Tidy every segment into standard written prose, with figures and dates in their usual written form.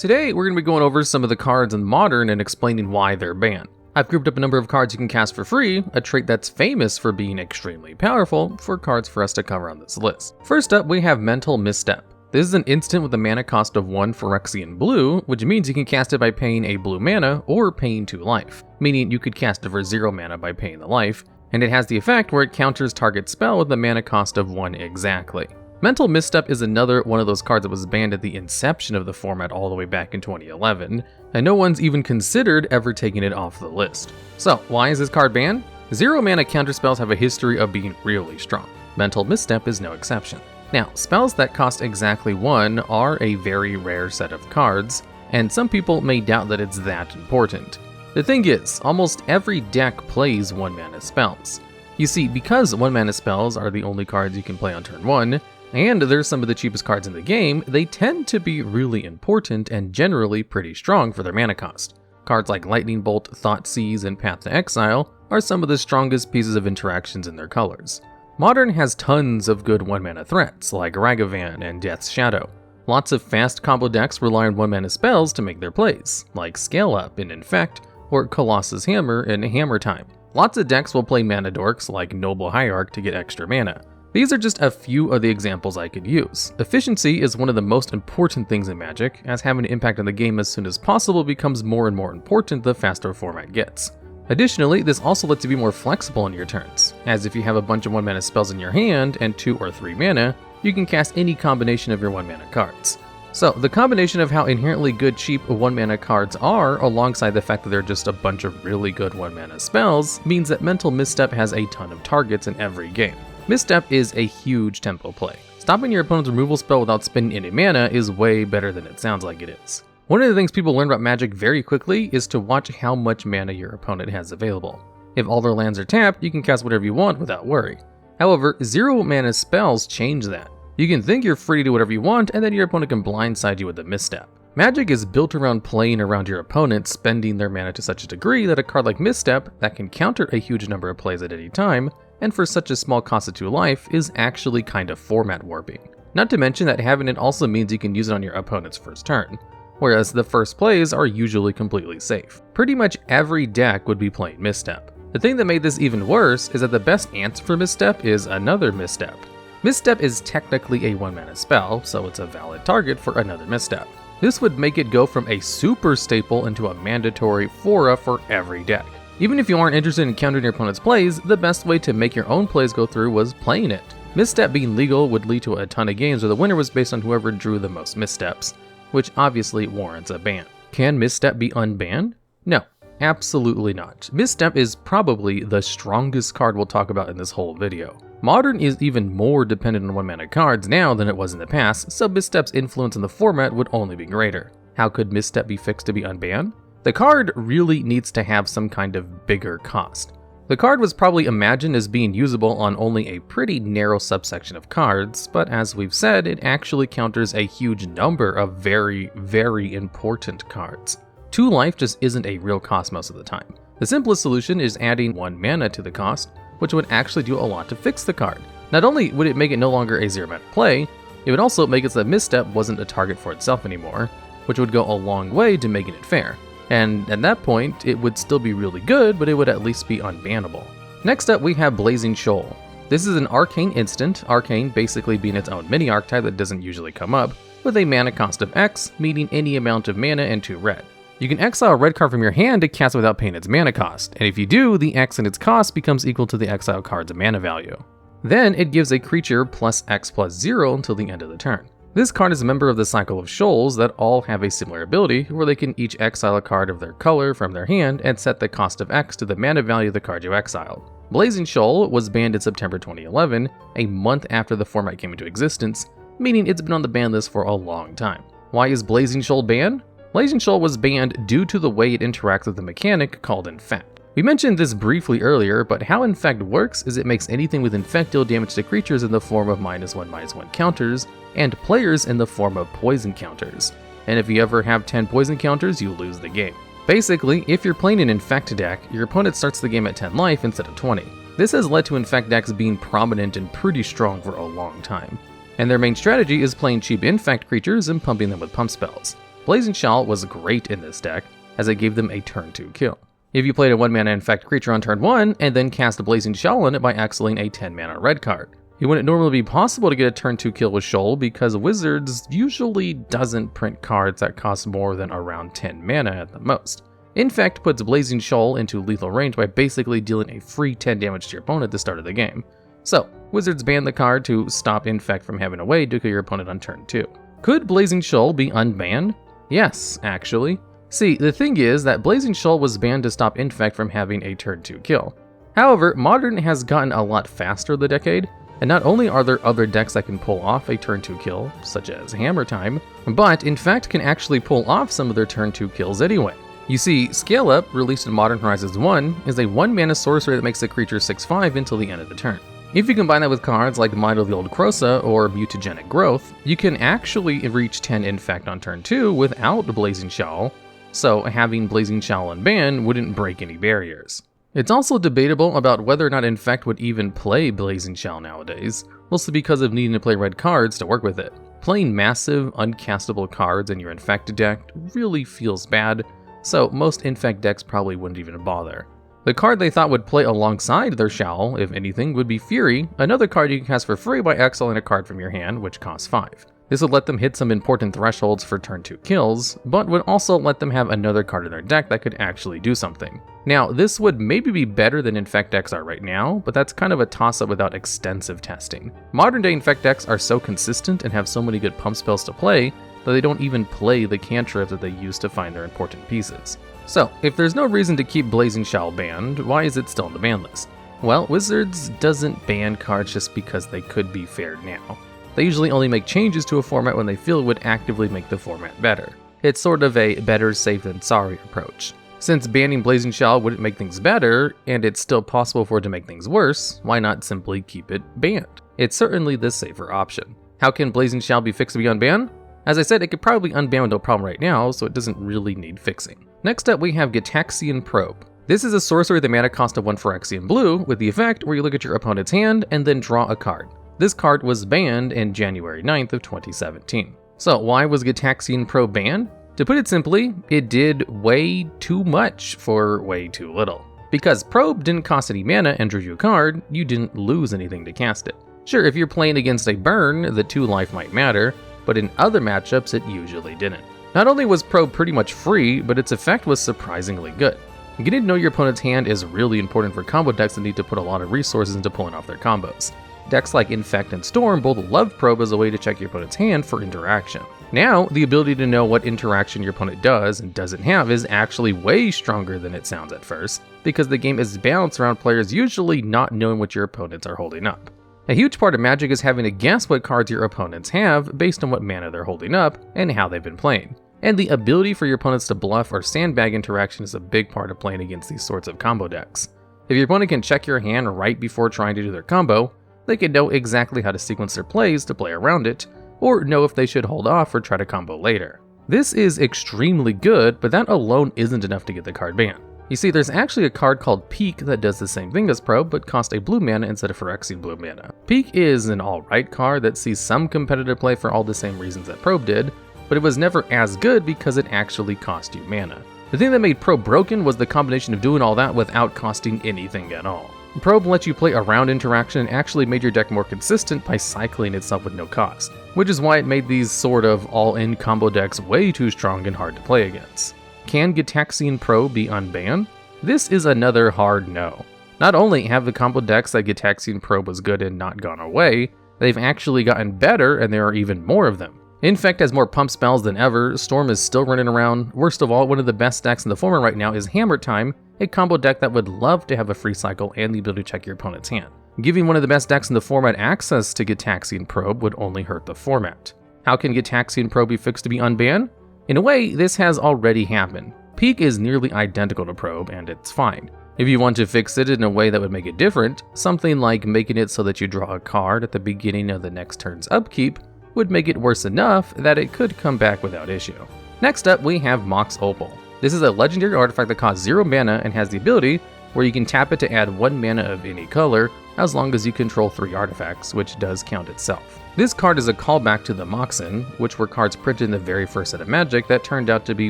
Today, we're going to be going over some of the cards in Modern and explaining why they're banned. I've grouped up a number of cards you can cast for free, a trait that's famous for being extremely powerful, for cards for us to cover on this list. First up, we have Mental Misstep. This is an instant with a mana cost of 1 Phyrexian blue, which means you can cast it by paying a blue mana or paying 2 life, meaning you could cast it for 0 mana by paying the life, and it has the effect where it counters target spell with a mana cost of 1 exactly. Mental Misstep is another one of those cards that was banned at the inception of the format all the way back in 2011, and no one's even considered ever taking it off the list. So, why is this card banned? 0 mana counterspells have a history of being really strong. Mental Misstep is no exception. Now, spells that cost exactly 1 are a very rare set of cards, and some people may doubt that it's that important. The thing is, almost every deck plays 1 mana spells. You see, because 1 mana spells are the only cards you can play on turn 1, and they're some of the cheapest cards in the game, they tend to be really important and generally pretty strong for their mana cost. Cards like Lightning Bolt, Thoughtseize, and Path to Exile are some of the strongest pieces of interactions in their colors. Modern has tons of good 1 mana threats, like Ragavan and Death's Shadow. Lots of fast combo decks rely on 1 mana spells to make their plays, like Scale Up in Infect, or Colossus Hammer in Hammer Time. Lots of decks will play mana dorks like Noble Hierarch to get extra mana. These are just a few of the examples I could use. Efficiency is one of the most important things in Magic, as having an impact on the game as soon as possible becomes more and more important the faster a format gets. Additionally, this also lets you be more flexible on your turns, as if you have a bunch of 1 mana spells in your hand and 2 or 3 mana, you can cast any combination of your 1 mana cards. So, the combination of how inherently good cheap 1 mana cards are, alongside the fact that they're just a bunch of really good 1 mana spells, means that Mental Misstep has a ton of targets in every game. Misstep is a huge tempo play. Stopping your opponent's removal spell without spending any mana is way better than it sounds like it is. One of the things people learn about Magic very quickly is to watch how much mana your opponent has available. If all their lands are tapped, you can cast whatever you want without worry. However, 0 mana spells change that. You can think you're free to do whatever you want, and then your opponent can blindside you with a misstep. Magic is built around playing around your opponent spending their mana to such a degree that a card like Misstep, that can counter a huge number of plays at any time, and for such a small cost of 2 life, is actually kind of format warping. Not to mention that having it also means you can use it on your opponent's first turn, whereas the first plays are usually completely safe. Pretty much every deck would be playing Misstep. The thing that made this even worse is that the best answer for Misstep is another Misstep. Misstep is technically a 1 mana spell, so it's a valid target for another Misstep. This would make it go from a super staple into a mandatory fora for every deck. Even if you aren't interested in countering your opponent's plays, the best way to make your own plays go through was playing it. Misstep being legal would lead to a ton of games where the winner was based on whoever drew the most missteps, which obviously warrants a ban. Can Misstep be unbanned? No, absolutely not. Misstep is probably the strongest card we'll talk about in this whole video. Modern is even more dependent on 1 mana cards now than it was in the past, so Misstep's influence in the format would only be greater. How could Misstep be fixed to be unbanned? The card really needs to have some kind of bigger cost. The card was probably imagined as being usable on only a pretty narrow subsection of cards, but as we've said, it actually counters a huge number of very, very important cards. 2 life just isn't a real cost most of the time. The simplest solution is adding 1 mana to the cost, which would actually do a lot to fix the card. Not only would it make it no longer a 0 mana play, it would also make it so that Misstep wasn't a target for itself anymore, which would go a long way to making it fair. And at that point, it would still be really good, but it would at least be unbannable. Next up, we have Blazing Shoal. This is an arcane instant, arcane basically being its own mini archetype that doesn't usually come up, with a mana cost of X, meaning any amount of mana and 2 red. You can exile a red card from your hand to cast it without paying its mana cost, and if you do, the X in its cost becomes equal to the exile card's mana value. Then it gives a creature plus X plus 0 until the end of the turn. This card is a member of the cycle of Shoals that all have a similar ability, where they can each exile a card of their color from their hand and set the cost of X to the mana value of the card you exiled. Blazing Shoal was banned in September 2011, a month after the format came into existence, meaning it's been on the ban list for a long time. Why is Blazing Shoal banned? Blazing Shoal was banned due to the way it interacts with the mechanic called Infect. We mentioned this briefly earlier, but how Infect works is it makes anything with Infect deal damage to creatures in the form of -1/-1 counters, and players in the form of poison counters. And if you ever have 10 poison counters, you lose the game. Basically, if you're playing an Infect deck, your opponent starts the game at 10 life instead of 20. This has led to Infect decks being prominent and pretty strong for a long time. And their main strategy is playing cheap Infect creatures and pumping them with pump spells. Blazing Shoal was great in this deck, as it gave them a turn 2 kill. If you played a 1-mana infect creature on turn 1, and then cast a Blazing Shoal on it by exiling a 10-mana red card. It wouldn't normally be possible to get a turn 2 kill with Shoal because Wizards usually doesn't print cards that cost more than around 10 mana at the most. Infect puts Blazing Shoal into lethal range by basically dealing a free 10 damage to your opponent at the start of the game. So, Wizards ban the card to stop Infect from having a way to kill your opponent on turn 2. Could Blazing Shoal be unbanned? Yes, actually. See, the thing is that Blazing Shoal was banned to stop Infect from having a turn 2 kill. However, Modern has gotten a lot faster the decade, and not only are there other decks that can pull off a turn 2 kill, such as Hammer Time, but Infect can actually pull off some of their turn 2 kills anyway. You see, Scale Up, released in Modern Horizons 1, is a 1-mana sorcery that makes the creature 6/5 until the end of the turn. If you combine that with cards like Mind of the Old Krosa or Mutagenic Growth, you can actually reach 10 Infect on turn 2 without Blazing Shoal, so having Blazing Shoal unbanned wouldn't break any barriers. It's also debatable about whether or not Infect would even play Blazing Shoal nowadays, mostly because of needing to play red cards to work with it. Playing massive, uncastable cards in your Infect deck really feels bad, so most Infect decks probably wouldn't even bother. The card they thought would play alongside their Shoal, if anything, would be Fury, another card you can cast for free by exiling a card from your hand, which costs 5. This would let them hit some important thresholds for turn 2 kills, but would also let them have another card in their deck that could actually do something. Now, this would maybe be better than Infect decks are right now, but that's kind of a toss-up without extensive testing. Modern day Infect decks are so consistent and have so many good pump spells to play that they don't even play the cantrip that they use to find their important pieces. So, if there's no reason to keep Blazing Shoal banned, why is it still on the ban list? Well, Wizards doesn't ban cards just because they could be fair now. They usually only make changes to a format when they feel it would actively make the format better. It's sort of a better safe than sorry approach. Since banning Blazing Shoal wouldn't make things better, and it's still possible for it to make things worse, why not simply keep it banned? It's certainly the safer option. How can Blazing Shoal be fixed to be unbanned? As I said, it could probably unban with no problem right now, so it doesn't really need fixing. Next up, we have Gitaxian Probe. This is a sorcery with a mana cost of 1 Phyrexian blue, with the effect where you look at your opponent's hand and then draw a card. This card was banned in January 9th of 2017. So why was Gitaxian Probe banned? To put it simply, it did way too much for way too little. Because Probe didn't cost any mana and drew you a card, you didn't lose anything to cast it. Sure, if you're playing against a burn, the 2 life might matter, but in other matchups it usually didn't. Not only was Probe pretty much free, but its effect was surprisingly good. Getting to know your opponent's hand is really important for combo decks that need to put a lot of resources into pulling off their combos. Decks like Infect and Storm both love Probe as a way to check your opponent's hand for interaction. Now, the ability to know what interaction your opponent does and doesn't have is actually way stronger than it sounds at first, because the game is balanced around players usually not knowing what your opponents are holding up. A huge part of Magic is having to guess what cards your opponents have based on what mana they're holding up and how they've been playing. And the ability for your opponents to bluff or sandbag interaction is a big part of playing against these sorts of combo decks. If your opponent can check your hand right before trying to do their combo, they can know exactly how to sequence their plays to play around it, or know if they should hold off or try to combo later. This is extremely good, but that alone isn't enough to get the card banned. You see, there's actually a card called Peak that does the same thing as Probe, but costs a blue mana instead of Phyrexian blue mana. Peak is an alright card that sees some competitive play for all the same reasons that Probe did, but it was never as good because it actually cost you mana. The thing that made Probe broken was the combination of doing all that without costing anything at all. Probe lets you play around interaction and actually made your deck more consistent by cycling itself with no cost, which is why it made these sort of all-in combo decks way too strong and hard to play against. Can Gitaxian Probe be unbanned? This is another hard no. Not only have the combo decks that Gitaxian Probe was good in not gone away, they've actually gotten better and there are even more of them. Infect has more pump spells than ever, Storm is still running around, worst of all, one of the best decks in the format right now is Hammer Time, a combo deck that would love to have a free cycle and the ability to check your opponent's hand. Giving one of the best decks in the format access to Gitaxian Probe would only hurt the format. How can Gitaxian Probe be fixed to be unbanned? In a way, this has already happened. Peak is nearly identical to Probe, and it's fine. If you want to fix it in a way that would make it different, something like making it so that you draw a card at the beginning of the next turn's upkeep would make it worse enough that it could come back without issue. Next up, we have Mox Opal. This is a legendary artifact that costs 0 mana and has the ability where you can tap it to add 1 mana of any color, as long as you control 3 artifacts, which does count itself. This card is a callback to the Moxen, which were cards printed in the very first set of Magic that turned out to be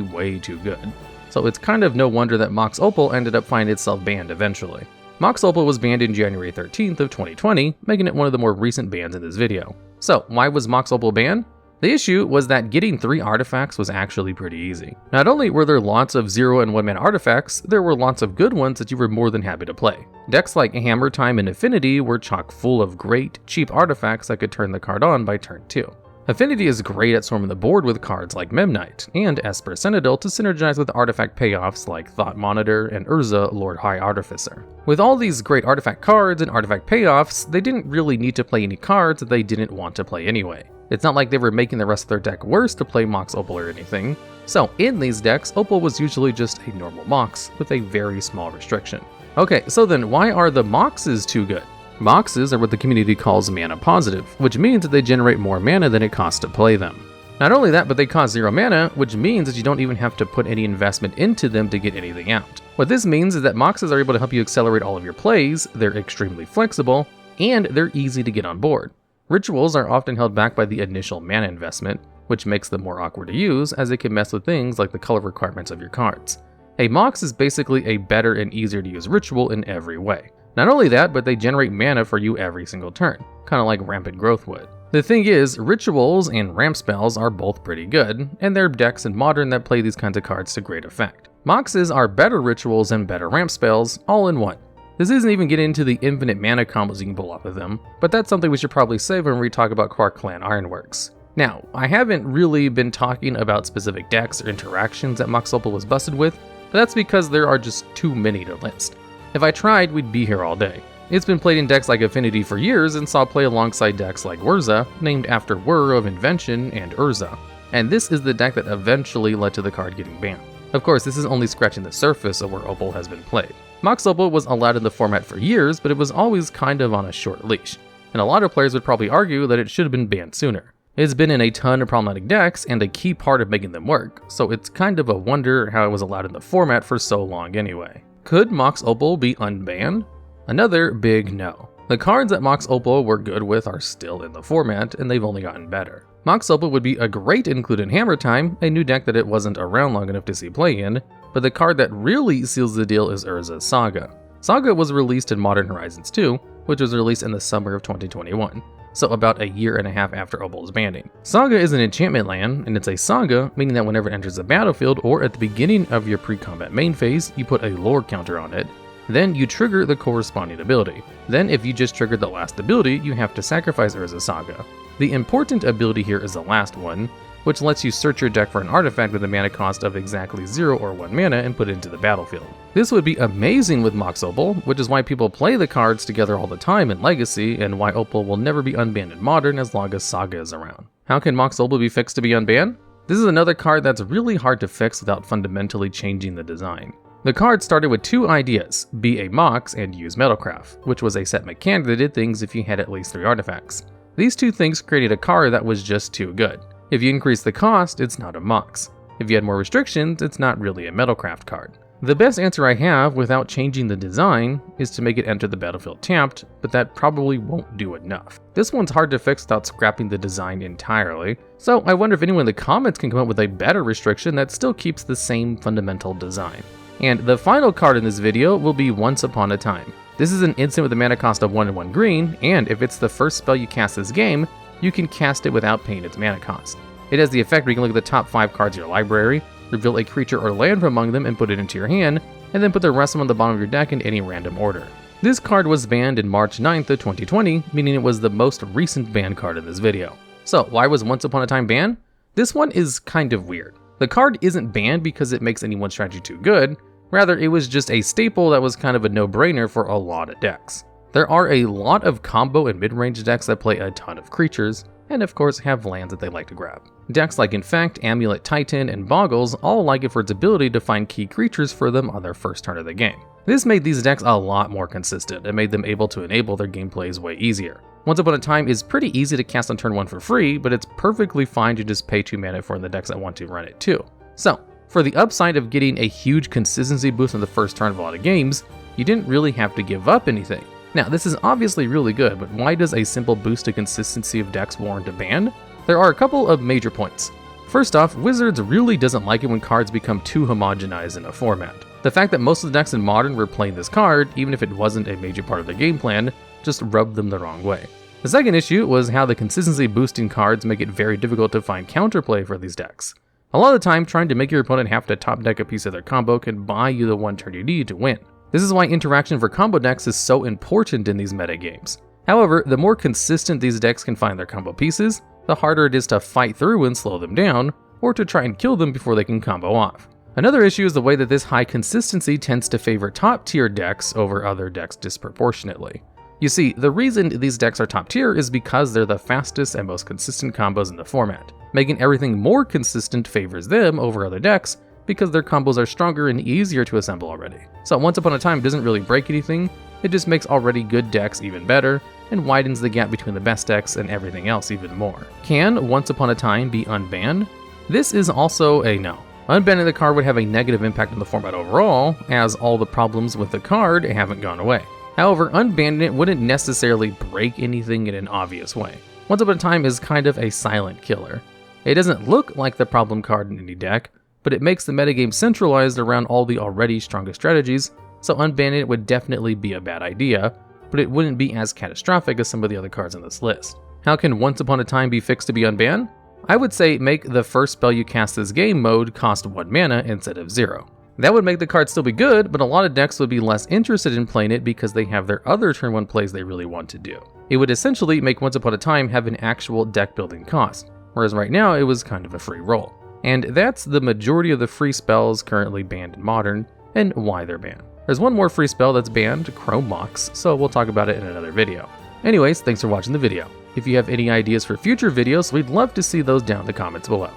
way too good. So it's kind of no wonder that Mox Opal ended up finding itself banned eventually. Mox Opal was banned in January 13th of 2020, making it one of the more recent bans in this video. So why was Mox Opal banned? The issue was that getting 3 artifacts was actually pretty easy. Not only were there lots of 0 and 1 mana artifacts, there were lots of good ones that you were more than happy to play. Decks like Hammer Time and Affinity were chock full of great, cheap artifacts that could turn the card on by turn 2. Affinity is great at swarming the board with cards like Memnite, and Esper Cynodil to synergize with artifact payoffs like Thought Monitor and Urza Lord High Artificer. With all these great artifact cards and artifact payoffs, they didn't really need to play any cards that they didn't want to play anyway. It's not like they were making the rest of their deck worse to play Mox Opal or anything. So in these decks, Opal was usually just a normal Mox with a very small restriction. Okay, so then why are the Moxes too good? Moxes are what the community calls mana positive, which means that they generate more mana than it costs to play them. Not only that, but they cost 0 mana, which means that you don't even have to put any investment into them to get anything out. What this means is that Moxes are able to help you accelerate all of your plays, they're extremely flexible, and they're easy to get on board. Rituals are often held back by the initial mana investment, which makes them more awkward to use as it can mess with things like the color requirements of your cards. A Mox is basically a better and easier to use ritual in every way. Not only that, but they generate mana for you every single turn, kind of like Rampant Growth would. The thing is, rituals and ramp spells are both pretty good, and there are decks in Modern that play these kinds of cards to great effect. Moxes are better rituals and better ramp spells, all in one. This isn't even getting into the infinite mana combos you can pull off with them, but that's something we should probably save when we talk about Quark Clan Ironworks. Now, I haven't really been talking about specific decks or interactions that Mox Opal was busted with, but that's because there are just too many to list. If I tried, we'd be here all day. It's been played in decks like Affinity for years and saw play alongside decks like Urza, named after Whir of Invention and Urza, and this is the deck that eventually led to the card getting banned. Of course, this is only scratching the surface of where Opal has been played. Mox Opal was allowed in the format for years, but it was always kind of on a short leash, and a lot of players would probably argue that it should have been banned sooner. It's been in a ton of problematic decks and a key part of making them work, so it's kind of a wonder how it was allowed in the format for so long anyway. Could Mox Opal be unbanned? Another big no. The cards that Mox Opal were good with are still in the format, and they've only gotten better. Mox Opal would be a great include in Hammer Time, a new deck that it wasn't around long enough to see play in, but the card that really seals the deal is Urza's Saga. Saga was released in Modern Horizons 2, which was released in the summer of 2021, so about a year and a half after Opal's banning. Saga is an enchantment land, and it's a saga, meaning that whenever it enters the battlefield or at the beginning of your pre-combat main phase, you put a lore counter on it. Then you trigger the corresponding ability. Then if you just triggered the last ability, you have to sacrifice Urza's Saga. The important ability here is the last one, which lets you search your deck for an artifact with a mana cost of exactly 0 or 1 mana and put it into the battlefield. This would be amazing with Mox Opal, which is why people play the cards together all the time in Legacy, and why Opal will never be unbanned in Modern as long as Saga is around. How can Mox Opal be fixed to be unbanned? This is another card that's really hard to fix without fundamentally changing the design. The card started with 2 ideas, be a Mox and use Metalcraft, which was a set mechanic that did things if you had at least 3 artifacts. These 2 things created a card that was just too good. If you increase the cost, it's not a Mox. If you had more restrictions, it's not really a Metalcraft card. The best answer I have without changing the design is to make it enter the battlefield tapped, but that probably won't do enough. This one's hard to fix without scrapping the design entirely, so I wonder if anyone in the comments can come up with a better restriction that still keeps the same fundamental design. And the final card in this video will be Once Upon a Time. This is an instant with a mana cost of 1 and 1 green, and if it's the first spell you cast this game, you can cast it without paying its mana cost. It has the effect where you can look at the top 5 cards of your library, reveal a creature or land from among them and put it into your hand, and then put the rest of them on the bottom of your deck in any random order. This card was banned in March 9th of 2020, meaning it was the most recent banned card in this video. So why was Once Upon a Time banned? This one is kind of weird. The card isn't banned because it makes anyone's strategy too good, rather it was just a staple that was kind of a no-brainer for a lot of decks. There are a lot of combo and mid-range decks that play a ton of creatures, and of course have lands that they like to grab. Decks like Infect, Amulet Titan, and Boggles all like it for its ability to find key creatures for them on their first turn of the game. This made these decks a lot more consistent and made them able to enable their gameplays way easier. Once Upon a Time is pretty easy to cast on turn 1 for free, but it's perfectly fine to just pay 2 mana for the decks that want to run it too. So, for the upside of getting a huge consistency boost on the first turn of a lot of games, you didn't really have to give up anything. Now, this is obviously really good, but why does a simple boost to consistency of decks warrant a ban? There are a couple of major points. First off, Wizards really doesn't like it when cards become too homogenized in a format. The fact that most of the decks in Modern were playing this card, even if it wasn't a major part of the game plan, just rubbed them the wrong way. The second issue was how the consistency boosting cards make it very difficult to find counterplay for these decks. A lot of the time, trying to make your opponent have to top deck a piece of their combo can buy you the one turn you need to win. This is why interaction for combo decks is so important in these meta games. However, the more consistent these decks can find their combo pieces, the harder it is to fight through and slow them down, or to try and kill them before they can combo off. Another issue is the way that this high consistency tends to favor top tier decks over other decks disproportionately. You see, the reason these decks are top tier is because they're the fastest and most consistent combos in the format. Making everything more consistent favors them over other decks because their combos are stronger and easier to assemble already. So Once Upon a Time doesn't really break anything, it just makes already good decks even better, and widens the gap between the best decks and everything else even more. Can Once Upon a Time be unbanned? This is also a no. Unbanning the card would have a negative impact on the format overall, as all the problems with the card haven't gone away. However, unbanning it wouldn't necessarily break anything in an obvious way. Once Upon a Time is kind of a silent killer. It doesn't look like the problem card in any deck, but it makes the metagame centralized around all the already strongest strategies, so unbanning it would definitely be a bad idea, but it wouldn't be as catastrophic as some of the other cards on this list. How can Once Upon a Time be fixed to be unbanned? I would say make the first spell you cast this game mode cost 1 mana instead of 0. That would make the card still be good, but a lot of decks would be less interested in playing it because they have their other turn 1 plays they really want to do. It would essentially make Once Upon a Time have an actual deck building cost, whereas right now it was kind of a free roll. And that's the majority of the free spells currently banned in Modern, and why they're banned. There's one more free spell that's banned, Chrome Mox, so we'll talk about it in another video. Anyways, thanks for watching the video. If you have any ideas for future videos, we'd love to see those down in the comments below.